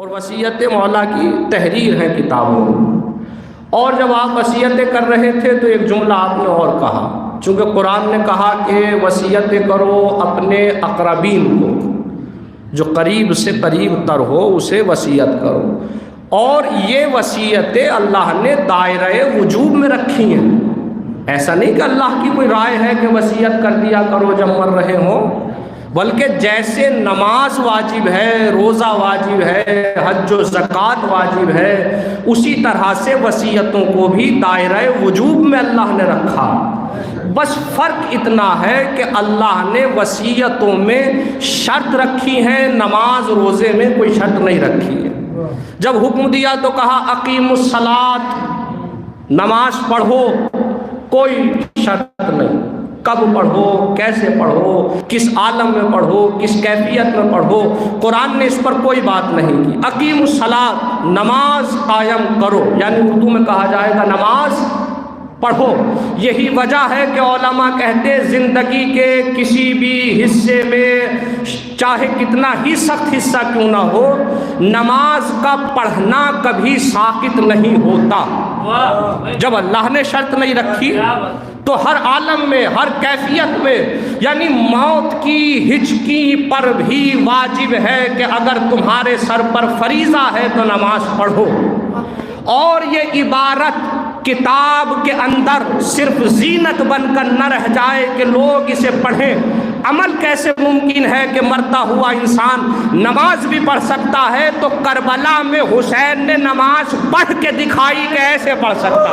اور وصیت مولا کی تحریر ہے کتابوں میں۔ اور جب آپ وصیتیں کر رہے تھے تو ایک جملہ آپ نے اور کہا، چونکہ قرآن نے کہا کہ وصیتیں کرو اپنے اقربین کو، جو قریب سے قریب تر ہو اسے وصیت کرو، اور یہ وصیتیں اللہ نے دائرہ وجوب میں رکھی ہیں۔ ایسا نہیں کہ اللہ کی کوئی رائے ہے کہ وصیت کر دیا کرو جب مر رہے ہوں، بلکہ جیسے نماز واجب ہے، روزہ واجب ہے، حج و زکوٰۃ واجب ہے، اسی طرح سے وصیتوں کو بھی دائرہ وجوب میں اللہ نے رکھا۔ بس فرق اتنا ہے کہ اللہ نے وصیتوں میں شرط رکھی ہے، نماز روزے میں کوئی شرط نہیں رکھی ہے۔ جب حکم دیا تو کہا اقیموا الصلاۃ، نماز پڑھو، کوئی شرط نہیں، کب پڑھو، کیسے پڑھو، کس عالم میں پڑھو، کس کیفیت میں پڑھو، قرآن نے اس پر کوئی بات نہیں کی۔ اقیموا الصلاۃ، نماز قائم کرو، یعنی اردو میں کہا جائے گا نماز پڑھو۔ یہی وجہ ہے کہ علماء کہتے زندگی کے کسی بھی حصے میں چاہے کتنا ہی سخت حصہ کیوں نہ ہو، نماز کا پڑھنا کبھی ساقط نہیں ہوتا۔ جب اللہ نے شرط نہیں رکھی تو ہر عالم میں، ہر کیفیت میں، یعنی موت کی ہچکی پر بھی واجب ہے کہ اگر تمہارے سر پر فریضہ ہے تو نماز پڑھو۔ اور یہ عبارت کتاب کے اندر صرف زینت بن کر نہ رہ جائے کہ لوگ اسے پڑھیں۔ عمل کیسے ممکن ہے کہ مرتا ہوا انسان نماز بھی پڑھ سکتا ہے؟ تو کربلا میں حسین نے نماز پڑھ کے دکھائی کہ ایسے پڑھ سکتا۔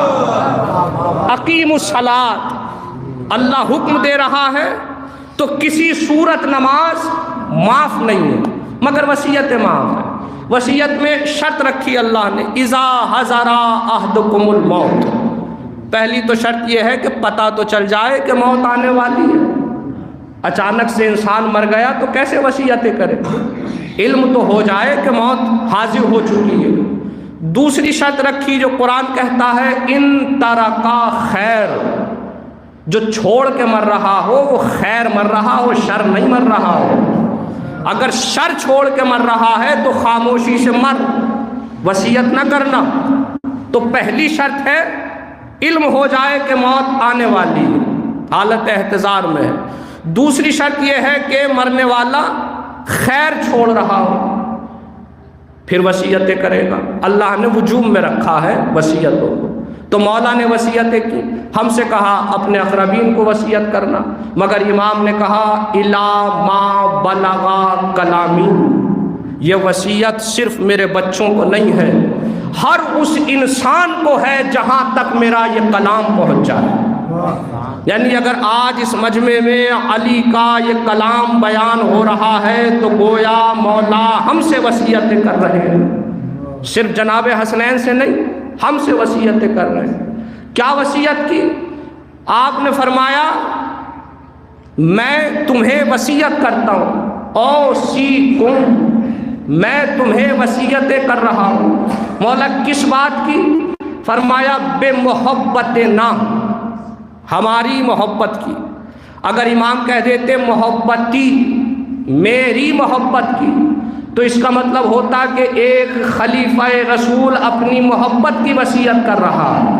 اقیموا الصلاۃ، اللہ حکم دے رہا ہے تو کسی صورت نماز معاف نہیں ہے، مگر وصیت معاف ہے۔ وصیت میں شرط رکھی اللہ نے، اذا حضر احدکم الموت، پہلی تو شرط یہ ہے کہ پتہ تو چل جائے کہ موت آنے والی ہے۔ اچانک سے انسان مر گیا تو کیسے وصیتیں کرے؟ علم تو ہو جائے کہ موت حاضر ہو چکی ہے۔ دوسری شرط رکھی جو قرآن کہتا ہے ان ترکا خیر، جو چھوڑ کے مر رہا ہو وہ خیر مر رہا ہو، شر نہیں مر رہا ہو۔ اگر شر چھوڑ کے مر رہا ہے تو خاموشی سے مر، وصیت نہ کرنا۔ تو پہلی شرط ہے علم ہو جائے کہ موت آنے والی ہے، حالت احتضار میں ہے۔ دوسری شرط یہ ہے کہ مرنے والا خیر چھوڑ رہا ہو، پھر وصیتیں کرے گا۔ اللہ نے وجوب میں رکھا ہے وصیتوں کو، تو مولا نے وصیتیں کی، ہم سے کہا اپنے اقربین کو وصیت کرنا، مگر امام نے کہا الا ما بلغا کلامی، یہ وصیت صرف میرے بچوں کو نہیں ہے، ہر اس انسان کو ہے جہاں تک میرا یہ کلام پہنچ جائے۔ یعنی اگر آج اس مجمع میں علی کا یہ کلام بیان ہو رہا ہے تو گویا مولا ہم سے وصیتیں کر رہے ہیں، صرف جناب حسنین سے نہیں، ہم سے وصیتیں کر رہے ہیں۔ کیا وصیت کی؟ آپ نے فرمایا میں تمہیں وصیت کرتا ہوں، اوصیکم، میں تمہیں وصیتیں کر رہا ہوں۔ مولا کس بات کی؟ فرمایا بے محبتنا، ہماری محبت کی۔ اگر امام کہہ دیتے محبتی، میری محبت کی، تو اس کا مطلب ہوتا کہ ایک خلیفہ رسول اپنی محبت کی وصیت کر رہا ہے۔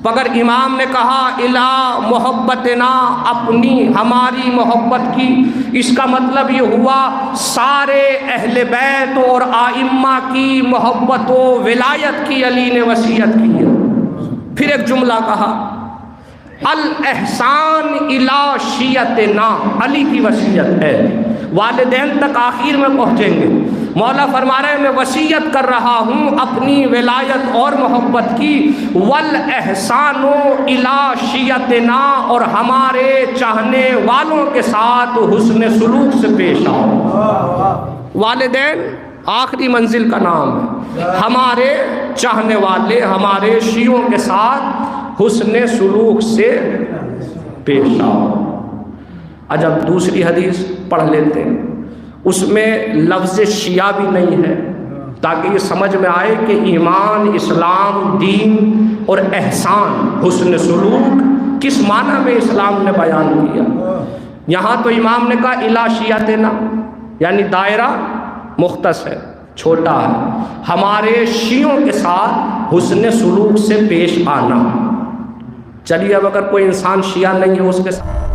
مگر امام نے کہا الا محبتنا، اپنی ہماری محبت کی، اس کا مطلب یہ ہوا سارے اہل بیت اور آئمہ کی محبت و ولایت کی علی نے وصیت کی ہے۔ پھر ایک جملہ کہا الاحسان الی شیعتنا، علی کی وصیت ہے، والدین تک آخر میں پہنچیں گے۔ مولا فرما رہے ہیں میں وصیت کر رہا ہوں اپنی ولایت اور محبت کی، والاحسان الی شیعتنا، اور ہمارے چاہنے والوں کے ساتھ حسن سلوک سے پیش آؤ۔ والدین آخری منزل کا نام ہے، ہمارے چاہنے والے، ہمارے شیعوں کے ساتھ حسن سلوک سے پیش آؤ۔ عجب، دوسری حدیث پڑھ لیتے ہیں، اس میں لفظ شیعہ بھی نہیں ہے، تاکہ یہ سمجھ میں آئے کہ ایمان، اسلام، دین اور احسان، حسن سلوک کس معنی میں اسلام نے بیان کیا۔ یہاں تو امام نے کہا الی شیعتنا، یعنی دائرہ مختص ہے، چھوٹا ہے، ہمارے شیعوں کے ساتھ حسن سلوک سے پیش آنا۔ چلیے اب اگر کوئی انسان شیعہ نہیں ہے اس کے ساتھ